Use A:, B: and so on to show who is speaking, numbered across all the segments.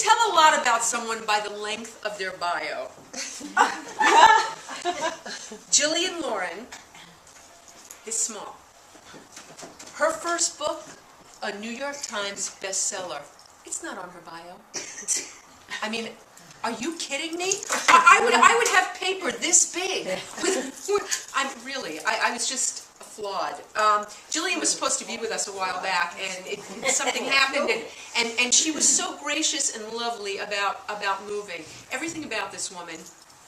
A: tell a lot about someone by the length of their bio. Jillian Lauren is small. Her first book, a New York Times bestseller. It's not on her bio. I mean, are you kidding me? I would have paper this big. I was just flawed. Jillian was supposed to be with us a while back, and something happened, and she was so gracious and lovely about moving. Everything about this woman,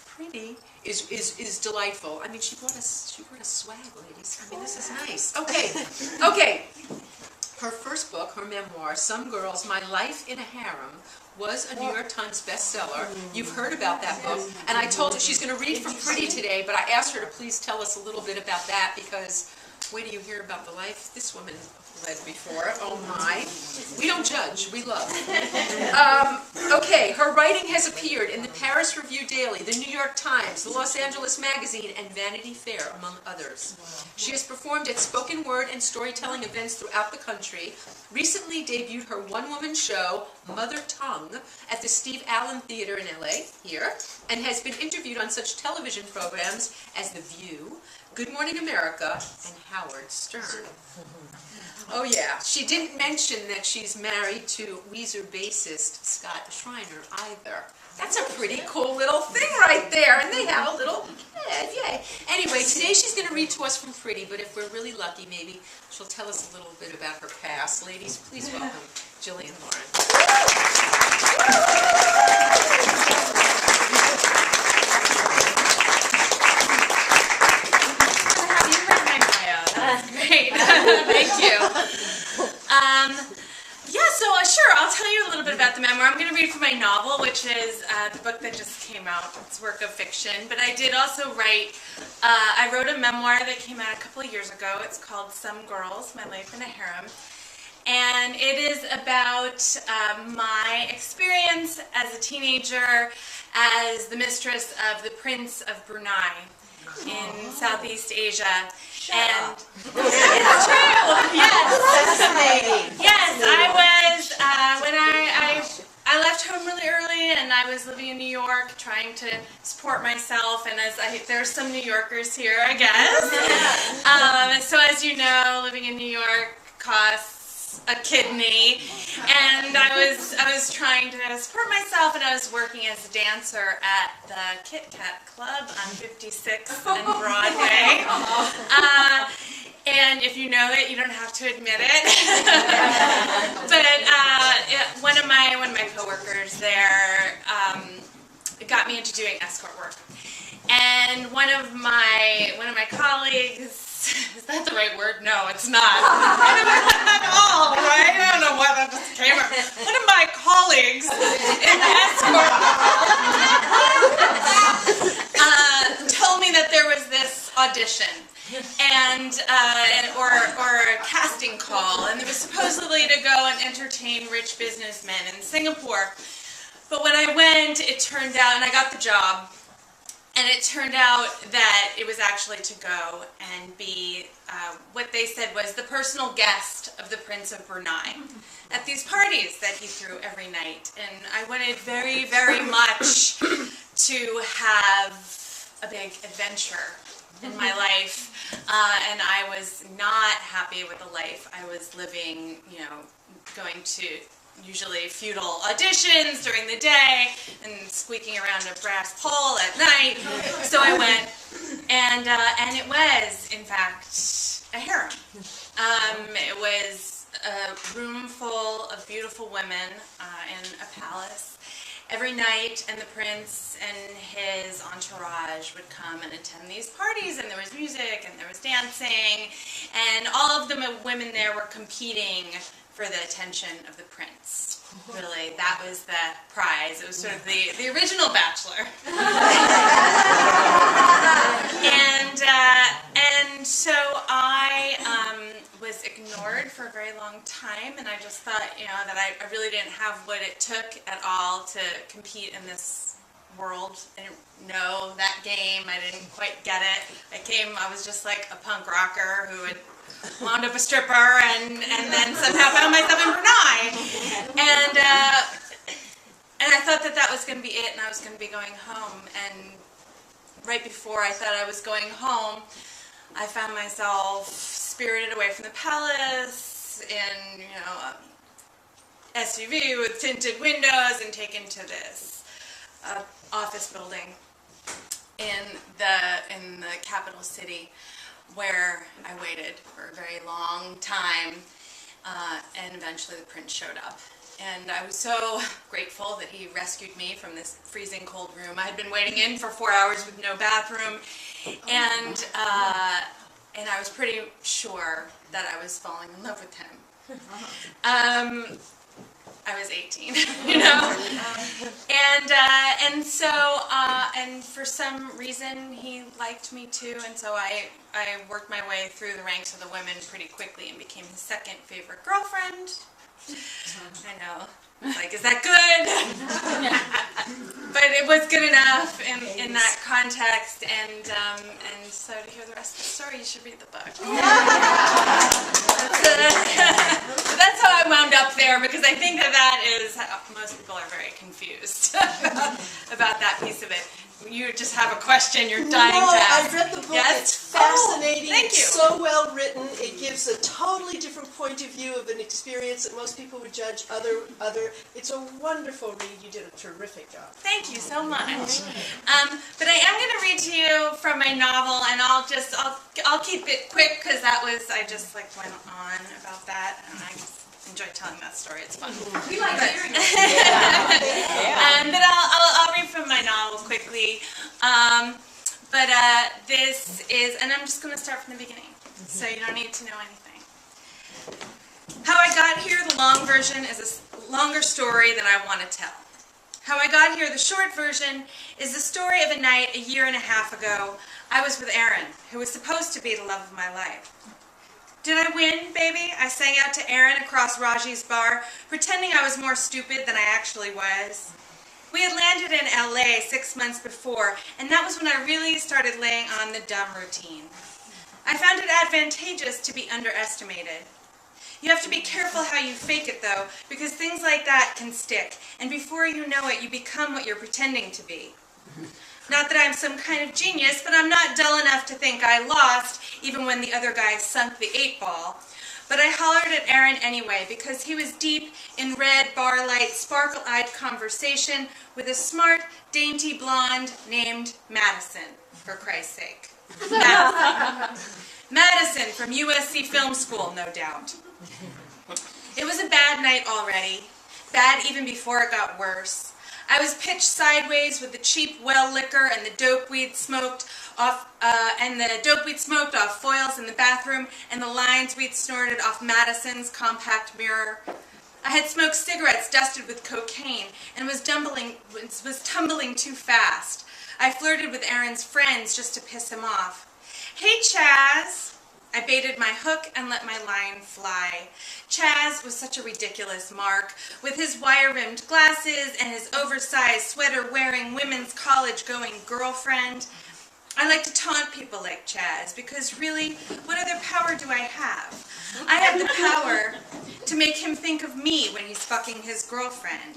A: pretty, is delightful. I mean, she brought us swag, ladies. I mean, this is nice. Okay. Her first book, her memoir, Some Girls, My Life in a Harem, was a New York Times bestseller. You've heard about that book. And I told her she's going to read from Pretty today, but I asked her to please tell us a little bit about that, because wait till you hear about the life this woman led before. Oh my. We don't judge, we love. Okay, her writing has appeared in the Paris Review Daily, the New York Times, the Los Angeles Magazine, and Vanity Fair, among others. She has performed at spoken word and storytelling events throughout the country, recently debuted her one-woman show, Mother Tongue, at the Steve Allen Theater in LA, here, and has been interviewed on such television programs as The View, Good Morning America, and Howard Stern. Oh yeah, she didn't mention that she's married to Weezer bassist Scott Schreiner either. That's a pretty cool little thing right there, and they have a little kid, yay. Anyway, today she's going to read to us from Pretty, but if we're really lucky, maybe she'll tell us a little bit about her past. Ladies, please welcome Jillian Lauren.
B: Great. Thank you. Sure, I'll tell you a little bit about the memoir. I'm going to read from my novel, which is the book that just came out. It's a work of fiction. But I did also write, I wrote a memoir that came out a couple of years ago. It's called Some Girls, My Life in a Harem. And it is about my experience as a teenager as the mistress of the Prince of Brunei in Southeast Asia. And it's true. Yes. Yes, I was when I left home really early, and I was living in New York, trying to support myself. And there's some New Yorkers here, I guess. So as you know, living in New York costs a kidney, and I was trying to support myself, and I was working as a dancer at the Kit Kat Club on 56th and Broadway. And if you know it, you don't have to admit it. But one of my coworkers there got me into doing escort work, and one of my colleagues. Is that the right word? No, it's not. At all, right? I don't know what that just came out. One of my colleagues in escort told me that there was this audition or a casting call, and it was supposedly to go and entertain rich businessmen in Singapore. But when I went, it turned out, and I got the job. And it turned out that it was actually to go and be what they said was the personal guest of the Prince of Brunei at these parties that he threw every night. And I wanted very, very much to have a big adventure in my life. And I was not happy with the life I was living, going to usually futile auditions during the day and squeaking around a brass pole at night. So I went, and it was, in fact, a harem. It was a room full of beautiful women in a palace every night, and the prince and his entourage would come and attend these parties, and there was music, and there was dancing, and all of the women there were competing for the attention of the prince. Really, that was the prize. It was sort of the original Bachelor. And so I was ignored for a very long time, and I just thought, that I really didn't have what it took at all to compete in this world. I didn't know that game. I didn't quite get it. I was just like a punk rocker who had wound up a stripper and then somehow found myself in Brunei. going to be it, and I was going to be going home. And right before I thought I was going home, I found myself spirited away from the palace in, a SUV with tinted windows and taken to this office building in the capital city, where I waited for a very long time, and eventually the prince showed up. And I was so grateful that he rescued me from this freezing cold room. I had been waiting in for 4 hours with no bathroom, and I was pretty sure that I was falling in love with him. I was 18, and for some reason he liked me too, and so I worked my way through the ranks of the women pretty quickly and became his second favorite girlfriend. I know. Like, is that good? But it was good enough in that context, and so to hear the rest of the story, you should read the book. So that's how I wound up there, because I think that is how most people are very confused about that piece of it. You just have a question, you're dying to ask.
C: I read the book.
B: Yes?
C: It's fascinating.
B: Thank you.
C: It's so well written. It gives a totally different point of view of an experience that most people would judge other. It's a wonderful read. You did a terrific job.
B: Thank you so much. But I am going to read to you from my novel, and I'll keep it quick, because I just went on about that, and I enjoy telling that story. It's fun.
A: We like hearing it.
B: But I'll read from my novel quickly. This is, and I'm just going to start from the beginning, so you don't need to know anything. How I got here, the long version, is a longer story than I want to tell. How I got here, the short version, is the story of a night a year and a half ago. I was with Aaron, who was supposed to be the love of my life. Did I win, baby? I sang out to Aaron across Raji's bar, pretending I was more stupid than I actually was. We had landed in LA 6 months before, and that was when I really started laying on the dumb routine. I found it advantageous to be underestimated. You have to be careful how you fake it, though, because things like that can stick, and before you know it, you become what you're pretending to be. Not that I'm some kind of genius, but I'm not dull enough to think I lost, even when the other guy sunk the 8-ball. But I hollered at Aaron anyway, because he was deep in red, bar-light, sparkle-eyed conversation with a smart, dainty blonde named Madison, for Christ's sake. Madison from USC Film School, no doubt. It was a bad night already, bad even before it got worse. I was pitched sideways with the cheap well liquor and the dope we'd smoked off foils in the bathroom and the lines we'd snorted off Madison's compact mirror. I had smoked cigarettes dusted with cocaine and was tumbling too fast. I flirted with Aaron's friends just to piss him off. Hey, Chaz! I baited my hook and let my line fly. Chaz was such a ridiculous mark, with his wire-rimmed glasses and his oversized sweater-wearing women's college-going girlfriend. I like to taunt people like Chaz, because really, what other power do I have? I have the power to make him think of me when he's fucking his girlfriend.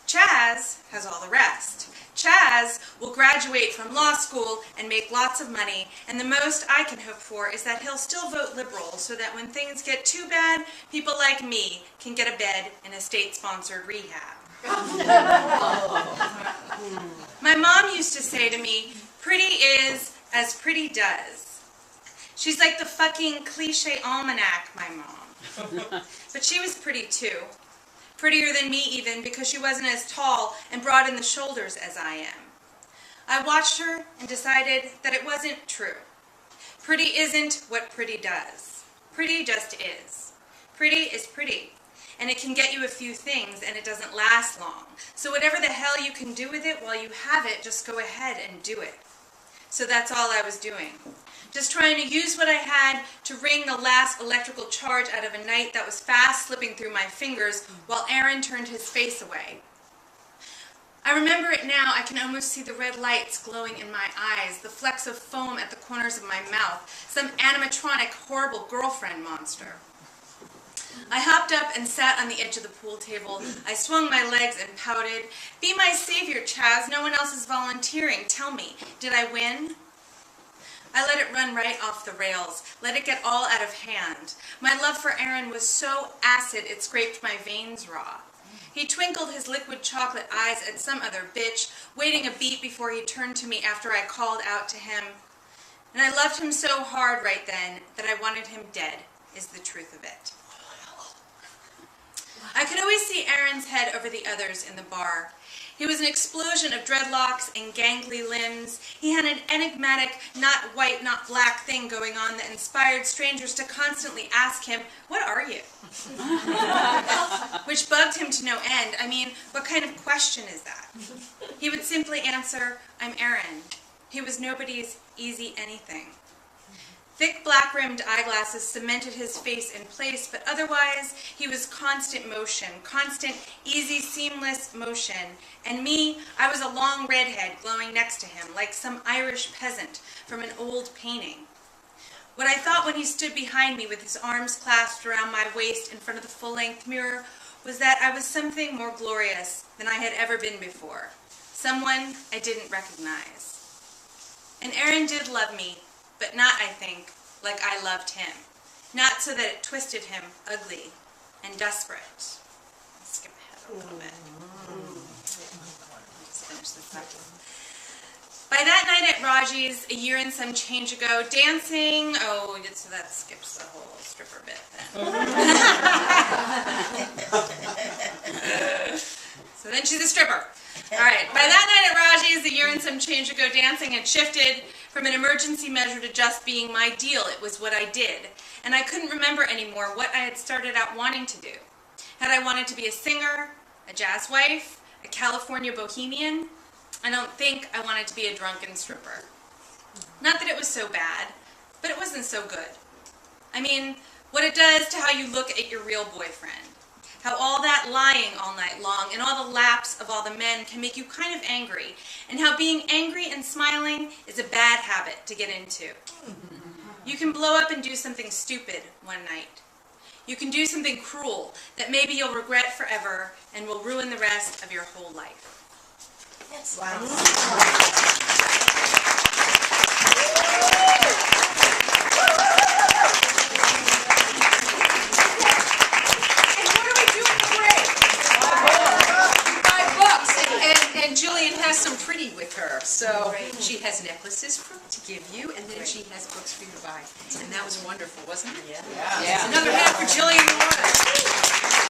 B: Chaz has all the rest. Chaz will graduate from law school and make lots of money, and the most I can hope for is that he'll still vote liberal so that when things get too bad, people like me can get a bed in a state-sponsored rehab. My mom used to say to me, pretty is as pretty does. She's like the fucking cliche almanac, my mom. But she was pretty too. Prettier than me even, because she wasn't as tall and broad in the shoulders as I am. I watched her and decided that it wasn't true. Pretty isn't what pretty does. Pretty just is. Pretty is pretty, and it can get you a few things, and it doesn't last long. So whatever the hell you can do with it while you have it, just go ahead and do it. So that's all I was doing. Just trying to use what I had to wring the last electrical charge out of a night that was fast slipping through my fingers while Aaron turned his face away. I remember it now. I can almost see the red lights glowing in my eyes, the flecks of foam at the corners of my mouth, some animatronic, horrible girlfriend monster. I hopped up and sat on the edge of the pool table. I swung my legs and pouted. Be my savior, Chaz. No one else is volunteering. Tell me, did I win? I let it run right off the rails, let it get all out of hand. My love for Aaron was so acid it scraped my veins raw. He twinkled his liquid chocolate eyes at some other bitch, waiting a beat before he turned to me after I called out to him. And I loved him so hard right then that I wanted him dead, is the truth of it. I could always see Aaron's head over the others in the bar. He was an explosion of dreadlocks and gangly limbs. He had an enigmatic, not white, not black thing going on that inspired strangers to constantly ask him, "What are you?" Which bugged him to no end. I mean, what kind of question is that? He would simply answer, "I'm Aaron." He was nobody's easy anything. Thick black-rimmed eyeglasses cemented his face in place, but otherwise he was constant motion, constant, easy, seamless motion. And me, I was a long redhead glowing next to him, like some Irish peasant from an old painting. What I thought when he stood behind me with his arms clasped around my waist in front of the full-length mirror was that I was something more glorious than I had ever been before, someone I didn't recognize. And Aaron did love me, but not, I think, like I loved him. Not so that it twisted him ugly and desperate. Let's skip ahead a little bit. Just finish this up. By that night at Raji's, a year and some change ago, dancing, so that skips the whole stripper bit then. So then she's a stripper. All right, by that night at Raji's, a year and some change ago, dancing had shifted from an emergency measure to just being my deal. It was what I did. And I couldn't remember anymore what I had started out wanting to do. Had I wanted to be a singer, a jazz wife, a California bohemian? I don't think I wanted to be a drunken stripper. Not that it was so bad, but it wasn't so good. I mean, what it does to how you look at your real boyfriend. How all that lying all night long and all the laps of all the men can make you kind of angry, and how being angry and smiling is a bad habit to get into. You can blow up and do something stupid one night. You can do something cruel that maybe you'll regret forever and will ruin the rest of your whole life.
C: Yes. Wow.
A: And Jillian has some pretty with her, so she has necklaces to give you, and then she has books for you to buy. And that was wonderful, wasn't it?
C: Yeah.
A: Another hand for Jillian Lauren.